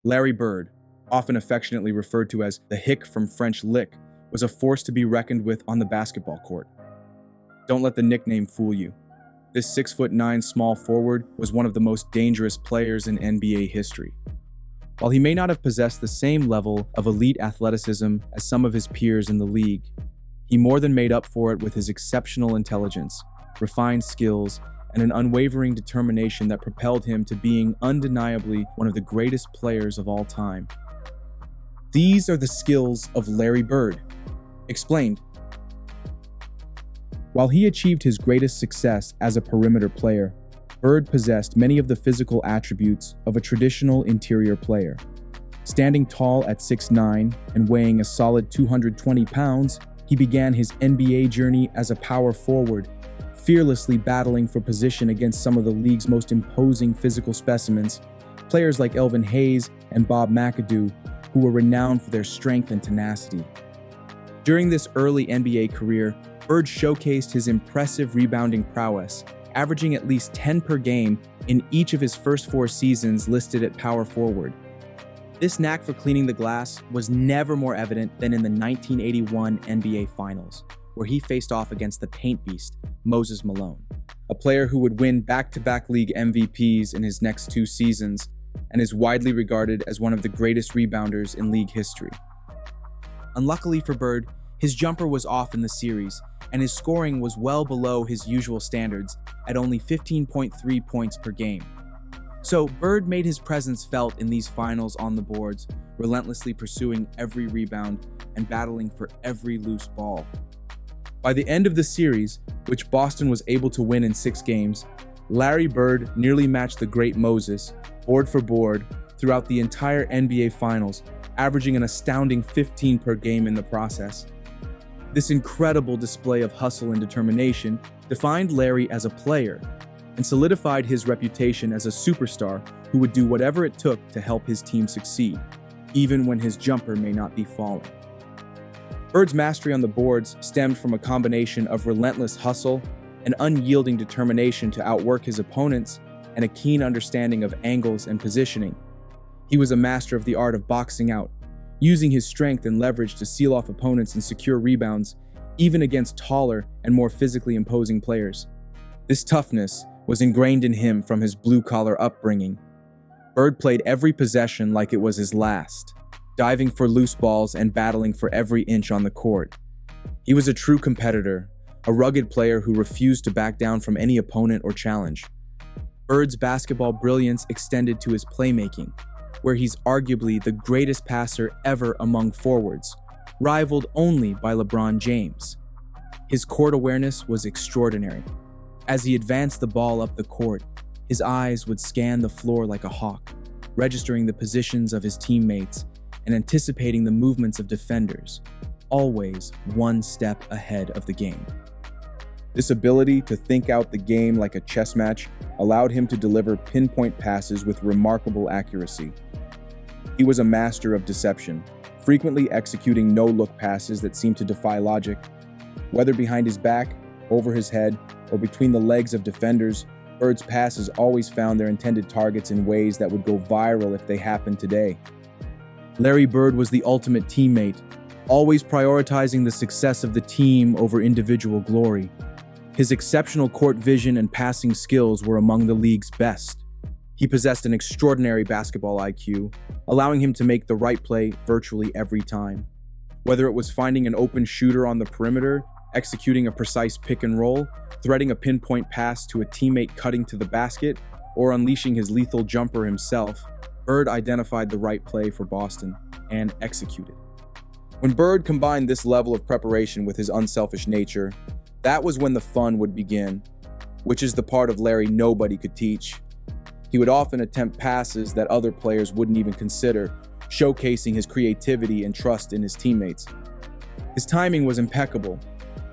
Larry Bird, often affectionately referred to as the Hick from French lick, was a force to be reckoned with on the basketball court. Don't let the nickname fool you. This 6'9" small forward was one of the most dangerous players in NBA history. While he may not have possessed the same level of elite athleticism as some of his peers in the league, he more than made up for it with his exceptional intelligence, refined skills, and an unwavering determination that propelled him to being undeniably one of the greatest players of all time. These are the skills of Larry Bird. Explained. While he achieved his greatest success as a perimeter player, Bird possessed many of the physical attributes of a traditional interior player. Standing tall at 6'9" and weighing a solid 220 pounds, he began his NBA journey as a power forward, fearlessly battling for position against some of the league's most imposing physical specimens, players like Elvin Hayes and Bob McAdoo, who were renowned for their strength and tenacity. During this early NBA career, Bird showcased his impressive rebounding prowess, averaging at least 10 per game in each of his first 4 seasons listed at power forward. This knack for cleaning the glass was never more evident than in the 1981 NBA Finals, where he faced off against the paint beast, Moses Malone, a player who would win back-to-back league MVPs in his next 2 seasons and is widely regarded as one of the greatest rebounders in league history. Unluckily for Bird, his jumper was off in the series, and his scoring was well below his usual standards at only 15.3 points per game. So Bird made his presence felt in these finals on the boards, relentlessly pursuing every rebound and battling for every loose ball. By the end of the series, which Boston was able to win in 6 games, Larry Bird nearly matched the great Moses, board for board, throughout the entire NBA Finals, averaging an astounding 15 per game in the process. This incredible display of hustle and determination defined Larry as a player and solidified his reputation as a superstar who would do whatever it took to help his team succeed, even when his jumper may not be falling. Bird's mastery on the boards stemmed from a combination of relentless hustle, an unyielding determination to outwork his opponents, and a keen understanding of angles and positioning. He was a master of the art of boxing out, using his strength and leverage to seal off opponents and secure rebounds, even against taller and more physically imposing players. This toughness was ingrained in him from his blue-collar upbringing. Bird played every possession like it was his last, diving for loose balls and battling for every inch on the court. He was a true competitor, a rugged player who refused to back down from any opponent or challenge. Bird's basketball brilliance extended to his playmaking, where he's arguably the greatest passer ever among forwards, rivaled only by LeBron James. His court awareness was extraordinary. As he advanced the ball up the court, his eyes would scan the floor like a hawk, registering the positions of his teammates and anticipating the movements of defenders, always one step ahead of the game. This ability to think out the game like a chess match allowed him to deliver pinpoint passes with remarkable accuracy. He was a master of deception, frequently executing no-look passes that seemed to defy logic. Whether behind his back, over his head, or between the legs of defenders, Bird's passes always found their intended targets in ways that would go viral if they happened today. Larry Bird was the ultimate teammate, always prioritizing the success of the team over individual glory. His exceptional court vision and passing skills were among the league's best. He possessed an extraordinary basketball IQ, allowing him to make the right play virtually every time. Whether it was finding an open shooter on the perimeter, executing a precise pick and roll, threading a pinpoint pass to a teammate cutting to the basket, or unleashing his lethal jumper himself, Bird identified the right play for Boston and executed. When Bird combined this level of preparation with his unselfish nature, that was when the fun would begin, which is the part of Larry nobody could teach. He would often attempt passes that other players wouldn't even consider, showcasing his creativity and trust in his teammates. His timing was impeccable.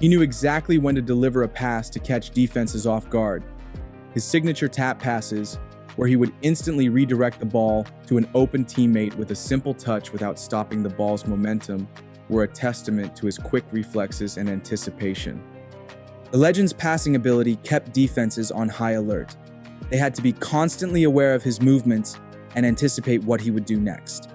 He knew exactly when to deliver a pass to catch defenses off guard. His signature tap passes, where he would instantly redirect the ball to an open teammate with a simple touch without stopping the ball's momentum, were a testament to his quick reflexes and anticipation. The legend's passing ability kept defenses on high alert. They had to be constantly aware of his movements and anticipate what he would do next.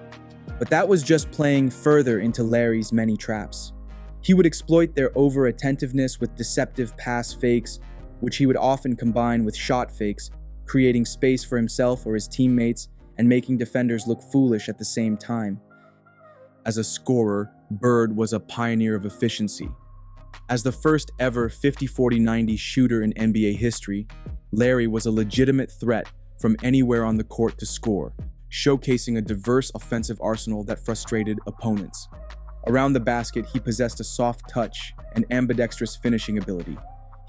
But that was just playing further into Larry's many traps. He would exploit their over-attentiveness with deceptive pass fakes, which he would often combine with shot fakes, creating space for himself or his teammates and making defenders look foolish at the same time. As a scorer, Bird was a pioneer of efficiency. As the first ever 50-40-90 shooter in NBA history, Larry was a legitimate threat from anywhere on the court to score, showcasing a diverse offensive arsenal that frustrated opponents. Around the basket, he possessed a soft touch and ambidextrous finishing ability.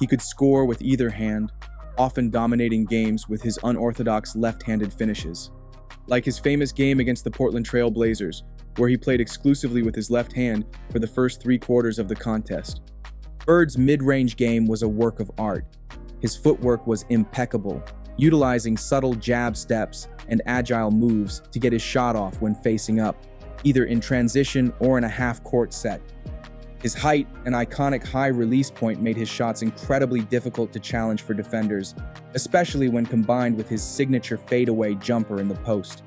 He could score with either hand, often dominating games with his unorthodox left-handed finishes. Like his famous game against the Portland Trail Blazers, where he played exclusively with his left hand for the first 3 quarters of the contest. Bird's mid-range game was a work of art. His footwork was impeccable, utilizing subtle jab steps and agile moves to get his shot off when facing up, either in transition or in a half-court set. His height and iconic high release point made his shots incredibly difficult to challenge for defenders, especially when combined with his signature fadeaway jumper in the post.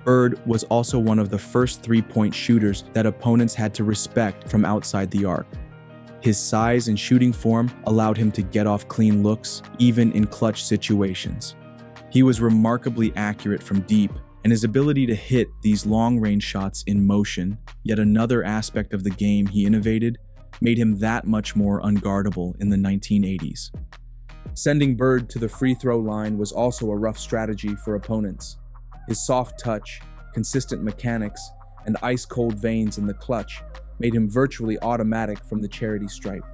Bird was also one of the first three-point shooters that opponents had to respect from outside the arc. His size and shooting form allowed him to get off clean looks, even in clutch situations. He was remarkably accurate from deep, and his ability to hit these long-range shots in motion, yet another aspect of the game he innovated, made him that much more unguardable in the 1980s. Sending Bird to the free throw line was also a rough strategy for opponents. His soft touch, consistent mechanics, and ice-cold veins in the clutch made him virtually automatic from the charity stripe.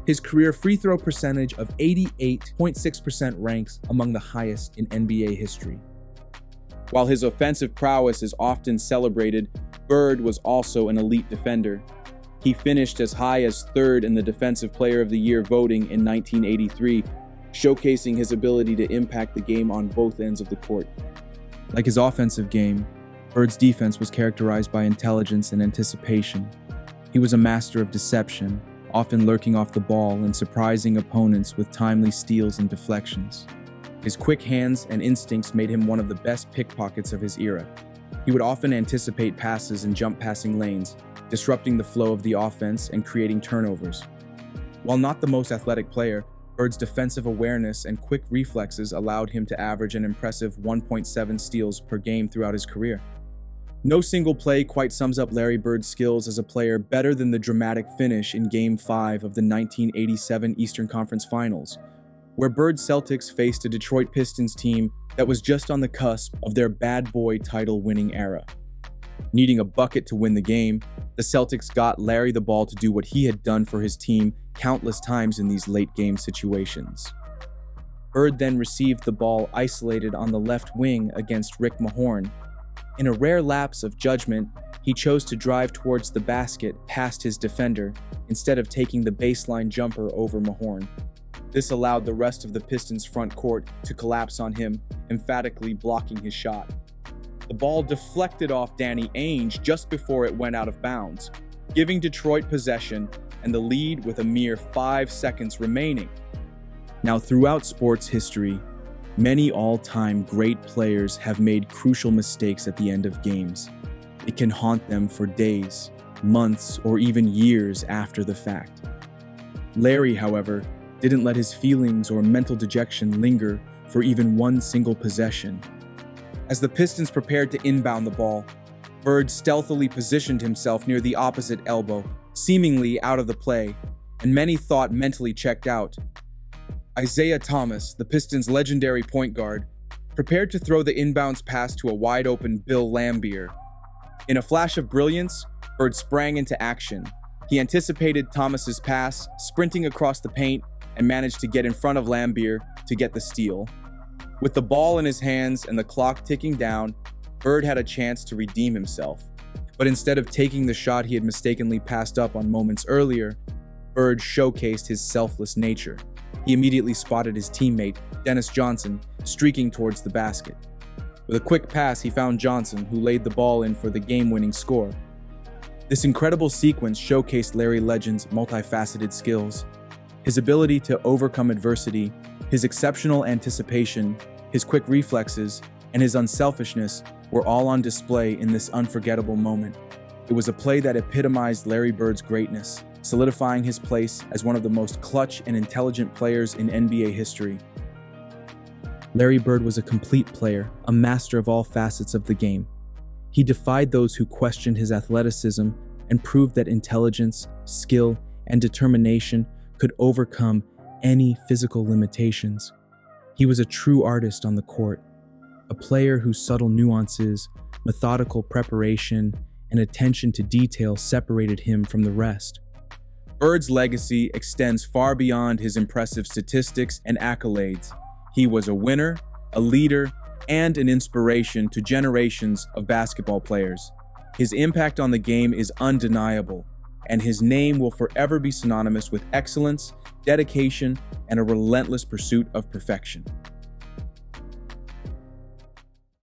His career free throw percentage of 88.6% ranks among the highest in NBA history. While his offensive prowess is often celebrated, Bird was also an elite defender. He finished as high as 3rd in the Defensive Player of the Year voting in 1983, showcasing his ability to impact the game on both ends of the court. Like his offensive game, Bird's defense was characterized by intelligence and anticipation. He was a master of deception, often lurking off the ball and surprising opponents with timely steals and deflections. His quick hands and instincts made him one of the best pickpockets of his era. He would often anticipate passes in jump passing lanes, disrupting the flow of the offense and creating turnovers. While not the most athletic player, Bird's defensive awareness and quick reflexes allowed him to average an impressive 1.7 steals per game throughout his career. No single play quite sums up Larry Bird's skills as a player better than the dramatic finish in Game 5 of the 1987 Eastern Conference Finals, where Bird's Celtics faced a Detroit Pistons team that was just on the cusp of their bad boy title-winning era. Needing a bucket to win the game, the Celtics got Larry the ball to do what he had done for his team countless times in these late-game situations. Bird then received the ball isolated on the left wing against Rick Mahorn. In a rare lapse of judgment, he chose to drive towards the basket past his defender instead of taking the baseline jumper over Mahorn. This allowed the rest of the Pistons' front court to collapse on him, emphatically blocking his shot. The ball deflected off Danny Ainge just before it went out of bounds, giving Detroit possession and the lead with a mere 5 seconds remaining. Now, throughout sports history, many all-time great players have made crucial mistakes at the end of games. It can haunt them for days, months, or even years after the fact. Larry, however, didn't let his feelings or mental dejection linger for even one single possession. As the Pistons prepared to inbound the ball, Bird stealthily positioned himself near the opposite elbow, seemingly out of the play, and many thought mentally checked out. Isaiah Thomas, the Pistons' legendary point guard, prepared to throw the inbounds pass to a wide-open Bill Laimbeer. In a flash of brilliance, Bird sprang into action. He anticipated Thomas's pass, sprinting across the paint, and managed to get in front of Laimbeer to get the steal. With the ball in his hands and the clock ticking down, Bird had a chance to redeem himself. But instead of taking the shot he had mistakenly passed up on moments earlier, Bird showcased his selfless nature. He immediately spotted his teammate, Dennis Johnson, streaking towards the basket. With a quick pass, he found Johnson, who laid the ball in for the game-winning score. This incredible sequence showcased Larry Legend's multifaceted skills. His ability to overcome adversity, his exceptional anticipation, his quick reflexes, and his unselfishness were all on display in this unforgettable moment. It was a play that epitomized Larry Bird's greatness, solidifying his place as one of the most clutch and intelligent players in NBA history. Larry Bird was a complete player, a master of all facets of the game. He defied those who questioned his athleticism and proved that intelligence, skill, and determination could overcome any physical limitations. He was a true artist on the court, a player whose subtle nuances, methodical preparation, and attention to detail separated him from the rest. Bird's legacy extends far beyond his impressive statistics and accolades. He was a winner, a leader, and an inspiration to generations of basketball players. His impact on the game is undeniable, and his name will forever be synonymous with excellence, dedication, and a relentless pursuit of perfection.